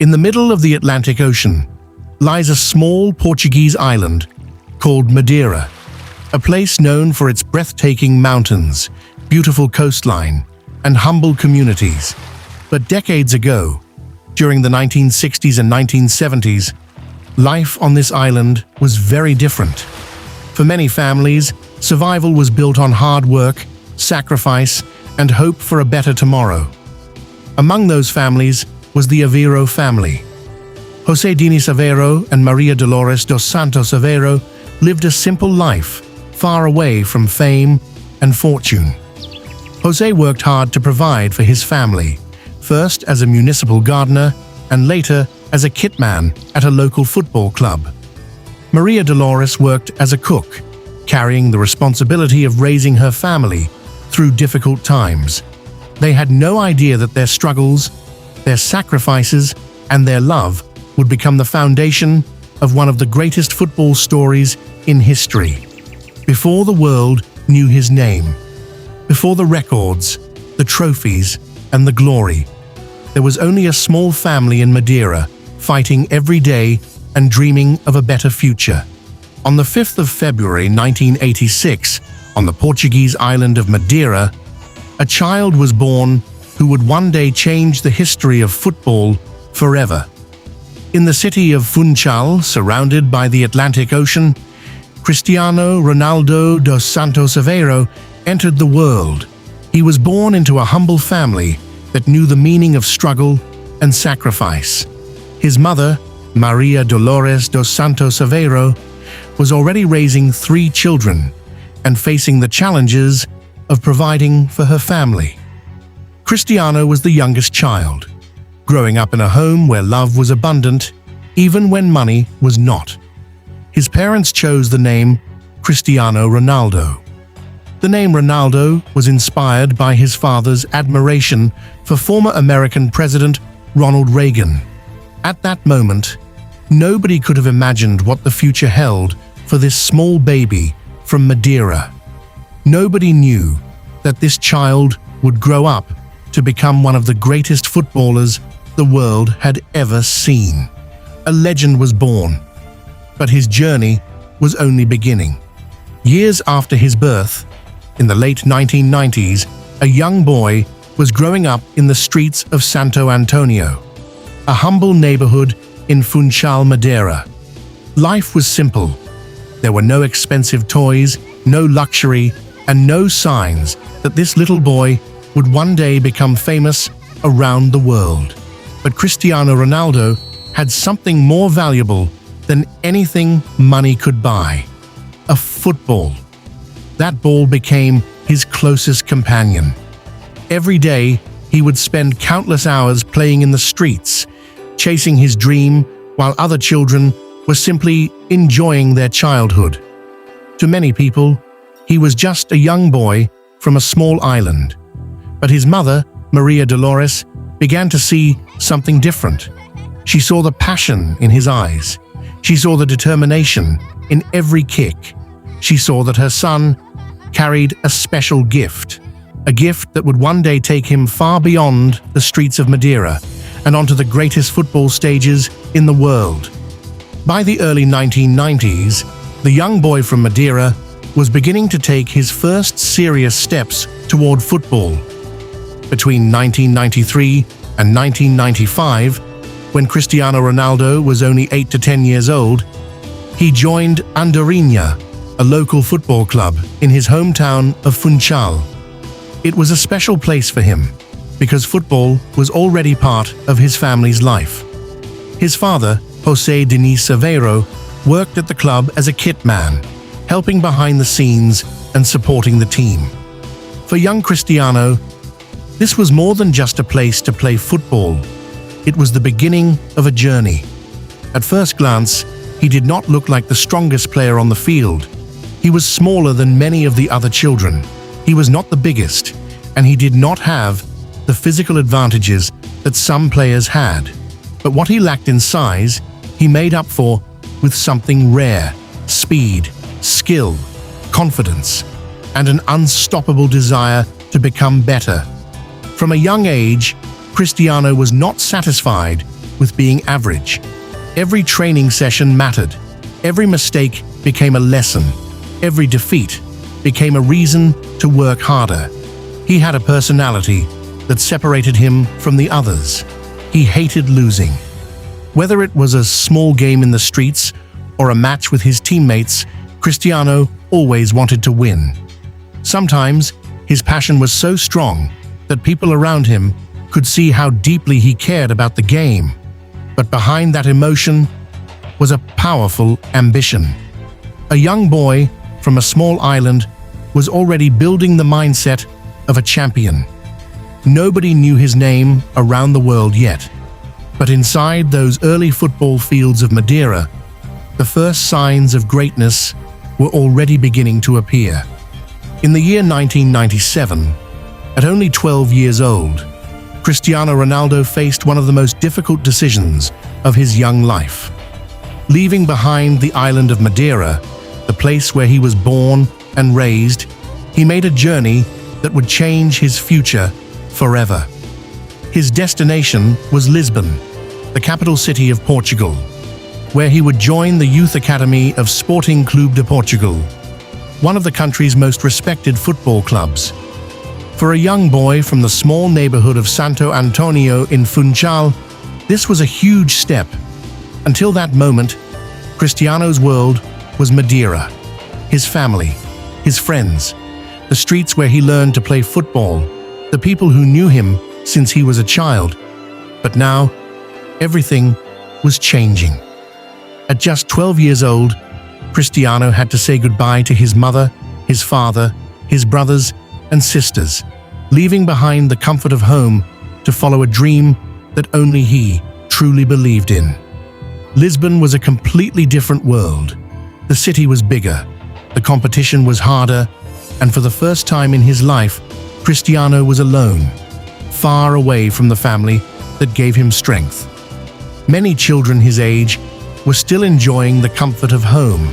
In the middle of the Atlantic Ocean lies a small Portuguese island called Madeira, a place known for its breathtaking mountains, beautiful coastline, and humble communities. But decades ago, during the 1960s and 1970s, life on this island was very different. For many families, survival was built on hard work, sacrifice, and hope for a better tomorrow. Among those families was the Aveiro family. José Diniz Aveiro and Maria Dolores dos Santos Aveiro lived a simple life, far away from fame and fortune. José worked hard to provide for his family, first as a municipal gardener and later as a kitman at a local football club. Maria Dolores worked as a cook, carrying the responsibility of raising her family through difficult times. They had no idea that their struggles, their sacrifices, and their love would become the foundation of one of the greatest football stories in history. Before the world knew his name, before the records, the trophies, and the glory, there was only a small family in Madeira, fighting every day and dreaming of a better future. On the 5th of February 1986, on the Portuguese island of Madeira, a child was born who would one day change the history of football forever. In the city of Funchal, surrounded by the Atlantic Ocean, Cristiano Ronaldo dos Santos Aveiro entered the world. He was born into a humble family that knew the meaning of struggle and sacrifice. His mother, Maria Dolores dos Santos Aveiro, was already raising 3 children and facing the challenges of providing for her family. Cristiano was the youngest child, growing up in a home where love was abundant, even when money was not. His parents chose the name Cristiano Ronaldo. The name Ronaldo was inspired by his father's admiration for former American President Ronald Reagan. At that moment, nobody could have imagined what the future held for this small baby from Madeira. Nobody knew that this child would grow up to become one of the greatest footballers the world had ever seen. A legend was born, but his journey was only beginning. Years after his birth, in the late 1990s, a young boy was growing up in the streets of Santo Antonio, a humble neighborhood in Funchal, Madeira. Life was simple. There were no expensive toys, no luxury, and no signs that this little boy would one day become famous around the world. But Cristiano Ronaldo had something more valuable than anything money could buy: a football. That ball became his closest companion. Every day, he would spend countless hours playing in the streets, chasing his dream, while other children were simply enjoying their childhood. To many people, he was just a young boy from a small island. But his mother, Maria Dolores, began to see something different. She saw the passion in his eyes. She saw the determination in every kick. She saw that her son carried a special gift, a gift that would one day take him far beyond the streets of Madeira and onto the greatest football stages in the world. By the early 1990s, the young boy from Madeira was beginning to take his first serious steps toward football. Between 1993 and 1995, when Cristiano Ronaldo was only 8 to 10 years old, he joined Andorinha, a local football club in his hometown of Funchal. It was a special place for him because football was already part of his family's life. His father, José Diniz Aveiro, worked at the club as a kit man, helping behind the scenes and supporting the team. For young Cristiano, this was more than just a place to play football. It was the beginning of a journey. At first glance, he did not look like the strongest player on the field. He was smaller than many of the other children. He was not the biggest, and he did not have the physical advantages that some players had. But what he lacked in size, he made up for with something rare: speed, skill, confidence, and an unstoppable desire to become better. From a young age, Cristiano was not satisfied with being average. Every training session mattered. Every mistake became a lesson. Every defeat became a reason to work harder. He had a personality that separated him from the others. He hated losing. Whether it was a small game in the streets or a match with his teammates, Cristiano always wanted to win. Sometimes, his passion was so strong that people around him could see how deeply he cared about the game. But behind that emotion was a powerful ambition. A young boy from a small island was already building the mindset of a champion. Nobody knew his name around the world yet, but inside those early football fields of Madeira, the first signs of greatness were already beginning to appear. In the year 1997, at only 12 years old, Cristiano Ronaldo faced one of the most difficult decisions of his young life. Leaving behind the island of Madeira, the place where he was born and raised, he made a journey that would change his future forever. His destination was Lisbon, the capital city of Portugal, where he would join the youth academy of Sporting Clube de Portugal, one of the country's most respected football clubs. For a young boy from the small neighborhood of Santo Antonio in Funchal, this was a huge step. Until that moment, Cristiano's world was Madeira, his family, his friends, the streets where he learned to play football, the people who knew him since he was a child. But now, everything was changing. At just 12 years old, Cristiano had to say goodbye to his mother, his father, his brothers and sisters, leaving behind the comfort of home to follow a dream that only he truly believed in. Lisbon was a completely different world. The city was bigger, the competition was harder, and for the first time in his life, Cristiano was alone, far away from the family that gave him strength. Many children his age were still enjoying the comfort of home,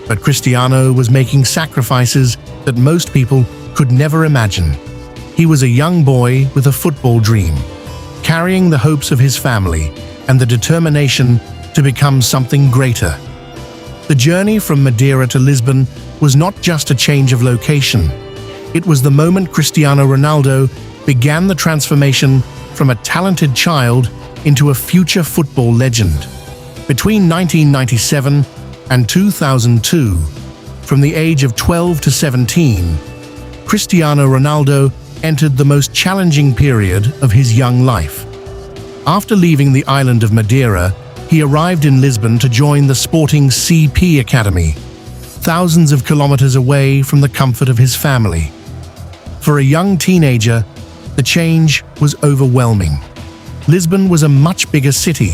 but Cristiano was making sacrifices that most people could never imagine. He was a young boy with a football dream, carrying the hopes of his family and the determination to become something greater. The journey from Madeira to Lisbon was not just a change of location. It was the moment Cristiano Ronaldo began the transformation from a talented child into a future football legend. Between 1997 and 2002, from the age of 12 to 17, Cristiano Ronaldo entered the most challenging period of his young life. After leaving the island of Madeira, he arrived in Lisbon to join the Sporting CP Academy, thousands of kilometers away from the comfort of his family. For a young teenager, the change was overwhelming. Lisbon was a much bigger city,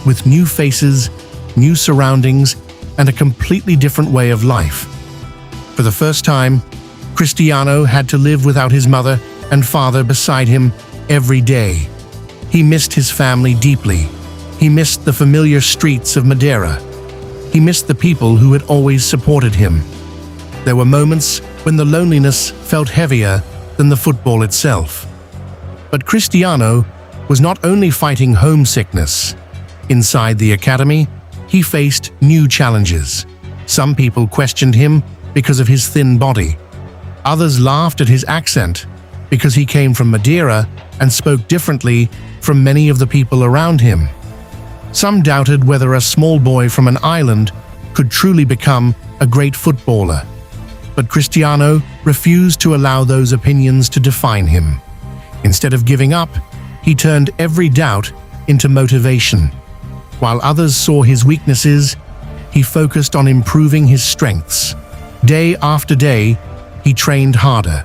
with new faces, new surroundings, and a completely different way of life. For the first time, Cristiano had to live without his mother and father beside him every day. He missed his family deeply. He missed the familiar streets of Madeira. He missed the people who had always supported him. There were moments when the loneliness felt heavier than the football itself. But Cristiano was not only fighting homesickness. Inside the academy, he faced new challenges. Some people questioned him because of his thin body. Others laughed at his accent because he came from Madeira and spoke differently from many of the people around him. Some doubted whether a small boy from an island could truly become a great footballer. But Cristiano refused to allow those opinions to define him. Instead of giving up, he turned every doubt into motivation. While others saw his weaknesses, he focused on improving his strengths. Day after day, he trained harder.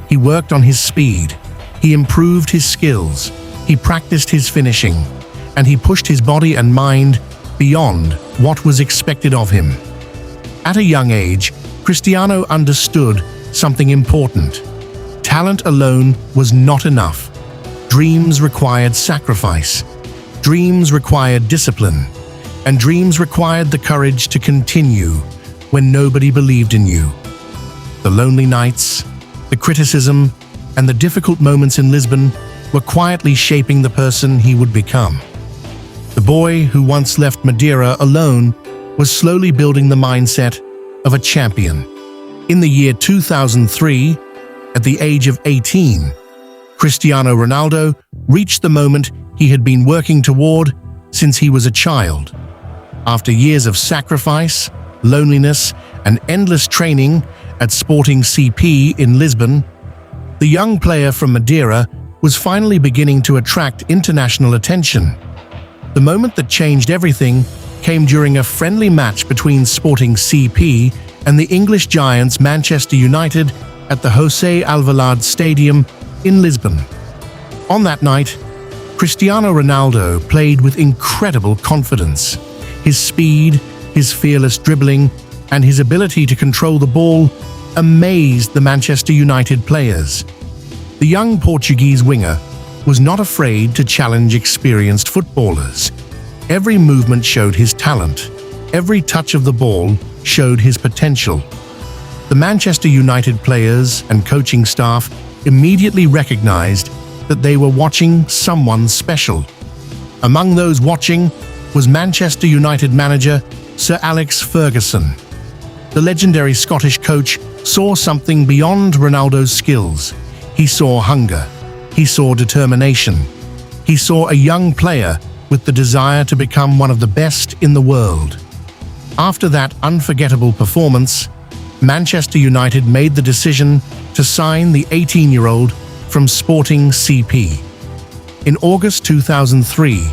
He worked on his speed. He improved his skills. He practiced his finishing. And he pushed his body and mind beyond what was expected of him. At a young age, Cristiano understood something important. Talent alone was not enough. Dreams required sacrifice. Dreams required discipline. And dreams required the courage to continue when nobody believed in you. The lonely nights, the criticism, and the difficult moments in Lisbon were quietly shaping the person he would become. boy who once left Madeira alone was slowly building the mindset of a champion. In the year 2003, at the age of 18, Cristiano Ronaldo reached the moment he had been working toward since he was a child. After years of sacrifice, loneliness, and endless training at Sporting CP in Lisbon, the young player from Madeira was finally beginning to attract international attention. The moment that changed everything came during a friendly match between Sporting CP and the English giants Manchester United at the José Alvalade Stadium in Lisbon. On that night, Cristiano Ronaldo played with incredible confidence. His speed, his fearless dribbling, and his ability to control the ball amazed the Manchester United players. The young Portuguese winger was not afraid to challenge experienced footballers. Every movement showed his talent. Every touch of the ball showed his potential. The Manchester United players and coaching staff immediately recognized that they were watching someone special. Among those watching was Manchester United manager Sir Alex Ferguson. The legendary Scottish coach saw something beyond Ronaldo's skills. He saw hunger. He saw determination. He saw a young player with the desire to become one of the best in the world. After that unforgettable performance, Manchester United made the decision to sign the 18-year-old from Sporting CP. In August 2003,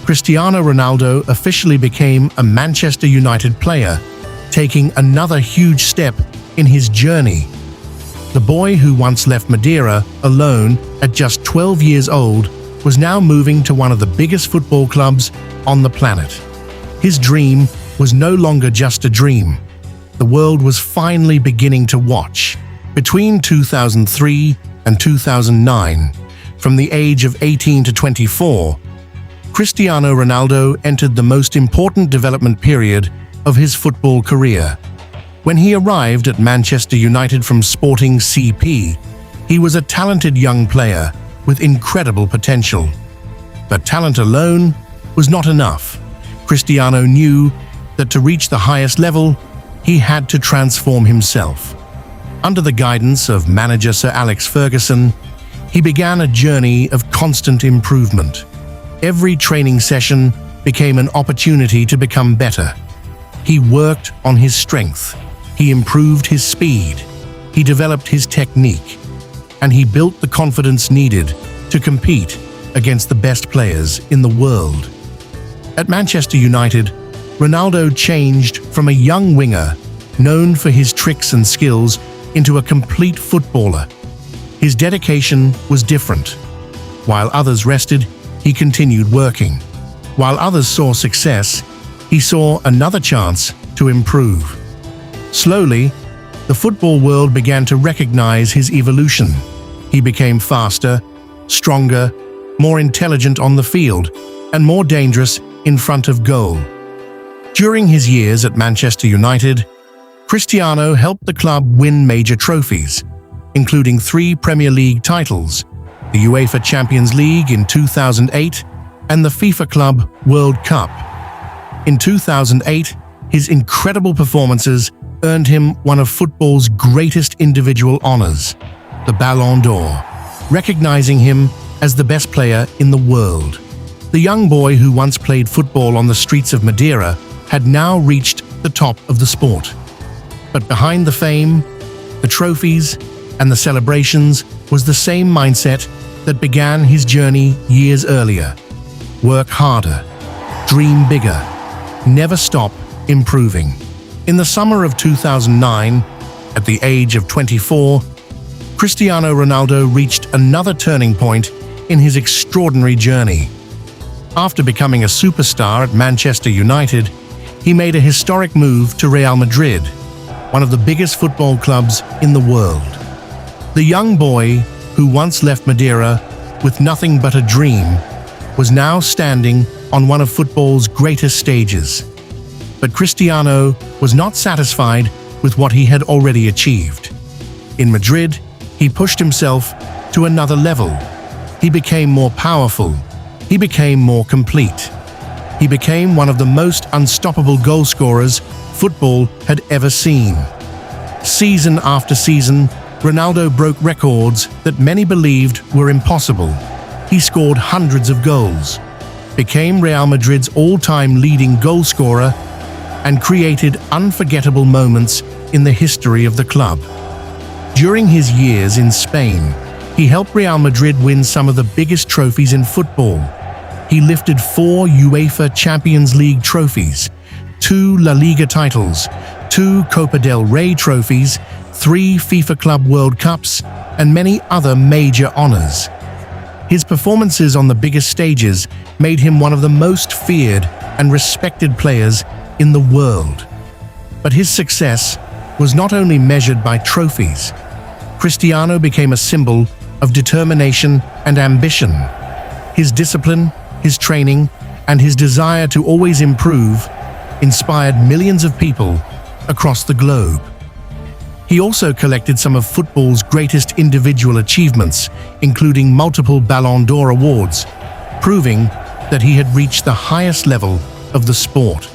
Cristiano Ronaldo officially became a Manchester United player, taking another huge step in his journey. The boy who once left Madeira alone at just 12 years old was now moving to one of the biggest football clubs on the planet. His dream was no longer just a dream. The world was finally beginning to watch. Between 2003 and 2009, from the age of 18 to 24, Cristiano Ronaldo entered the most important development period of his football career. When he arrived at Manchester United from Sporting CP, he was a talented young player with incredible potential. But talent alone was not enough. Cristiano knew that to reach the highest level, he had to transform himself. Under the guidance of manager Sir Alex Ferguson, he began a journey of constant improvement. Every training session became an opportunity to become better. He worked on his strength. He improved his speed. He developed his technique. And he built the confidence needed to compete against the best players in the world. At Manchester United, Ronaldo changed from a young winger known for his tricks and skills into a complete footballer. His dedication was different. While others rested, he continued working. While others saw success, he saw another chance to improve. Slowly, the football world began to recognize his evolution. He became faster, stronger, more intelligent on the field, and more dangerous in front of goal. During his years at Manchester United, Cristiano helped the club win major trophies, including 3 Premier League titles, the UEFA Champions League in 2008, and the FIFA Club World Cup. In 2008, his incredible performances earned him one of football's greatest individual honors, the Ballon d'Or, recognizing him as the best player in the world. The young boy who once played football on the streets of Madeira had now reached the top of the sport. But behind the fame, the trophies, and the celebrations was the same mindset that began his journey years earlier. Work harder, dream bigger, never stop improving. In the summer of 2009, at the age of 24, Cristiano Ronaldo reached another turning point in his extraordinary journey. After becoming a superstar at Manchester United, he made a historic move to Real Madrid, one of the biggest football clubs in the world. The young boy, who once left Madeira with nothing but a dream, was now standing on one of football's greatest stages. But Cristiano was not satisfied with what he had already achieved. In Madrid, he pushed himself to another level. He became more powerful. He became more complete. He became one of the most unstoppable goal scorers football had ever seen. Season after season, Ronaldo broke records that many believed were impossible. He scored hundreds of goals, became Real Madrid's all-time leading goal scorer, and created unforgettable moments in the history of the club. During his years in Spain, he helped Real Madrid win some of the biggest trophies in football. He lifted 4 UEFA Champions League trophies, 2 La Liga titles, 2 Copa del Rey trophies, 3 FIFA Club World Cups, and many other major honors. His performances on the biggest stages made him one of the most feared and respected players in the world. But his success was not only measured by trophies. Cristiano became a symbol of determination and ambition. His discipline, his training, and his desire to always improve inspired millions of people across the globe. He also collected some of football's greatest individual achievements, including multiple Ballon d'Or awards, proving that he had reached the highest level of the sport.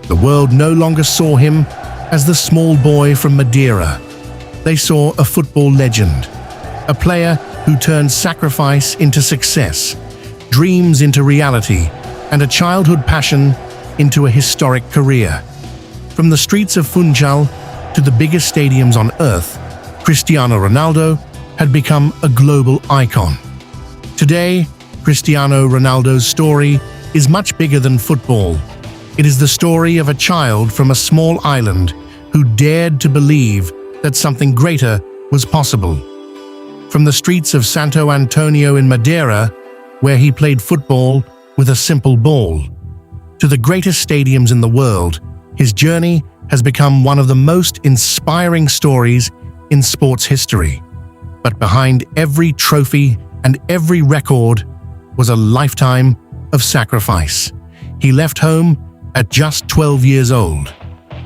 The world no longer saw him as the small boy from Madeira. They saw a football legend, a player who turned sacrifice into success, dreams into reality, and a childhood passion into a historic career. From the streets of Funchal to the biggest stadiums on earth, Cristiano Ronaldo had become a global icon. Today, Cristiano Ronaldo's story is much bigger than football. It is the story of a child from a small island who dared to believe that something greater was possible. From the streets of Santo Antonio in Madeira, where he played football with a simple ball, to the greatest stadiums in the world, his journey has become one of the most inspiring stories in sports history. But behind every trophy and every record was a lifetime of sacrifice. He left home at just 12 years old.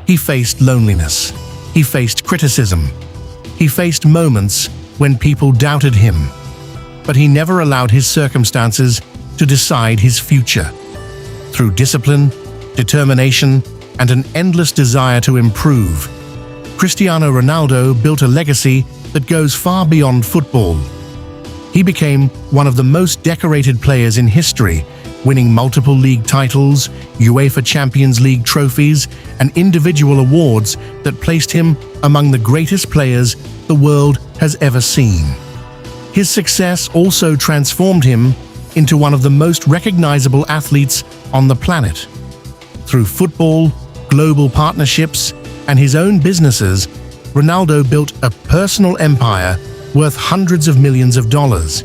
He faced loneliness. He faced criticism. He faced moments when people doubted him. But he never allowed his circumstances to decide his future. Through discipline, determination, and an endless desire to improve, Cristiano Ronaldo built a legacy that goes far beyond football. He became one of the most decorated players in history, winning multiple league titles, UEFA Champions League trophies, and individual awards that placed him among the greatest players the world has ever seen. His success also transformed him into one of the most recognizable athletes on the planet. Through football, global partnerships, and his own businesses, Ronaldo built a personal empire worth hundreds of millions of dollars.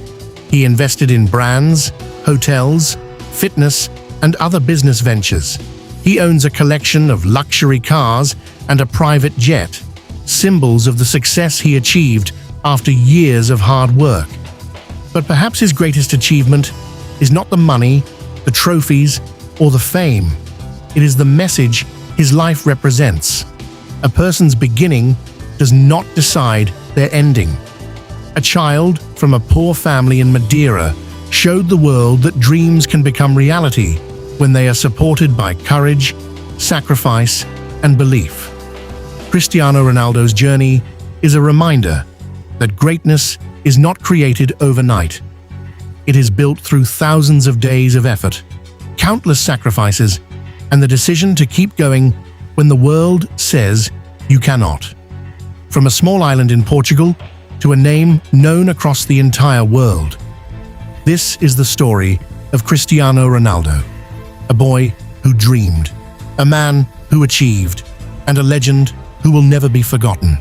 He invested in brands, hotels, fitness, and other business ventures. He owns a collection of luxury cars and a private jet, symbols of the success he achieved after years of hard work. But perhaps his greatest achievement is not the money, the trophies, or the fame. It is the message his life represents. A person's beginning does not decide their ending. A child from a poor family in Madeira showed the world that dreams can become reality when they are supported by courage, sacrifice, and belief. Cristiano Ronaldo's journey is a reminder that greatness is not created overnight. It is built through thousands of days of effort, countless sacrifices, and the decision to keep going when the world says you cannot. From a small island in Portugal to a name known across the entire world, this is the story of Cristiano Ronaldo, a boy who dreamed, a man who achieved, and a legend who will never be forgotten.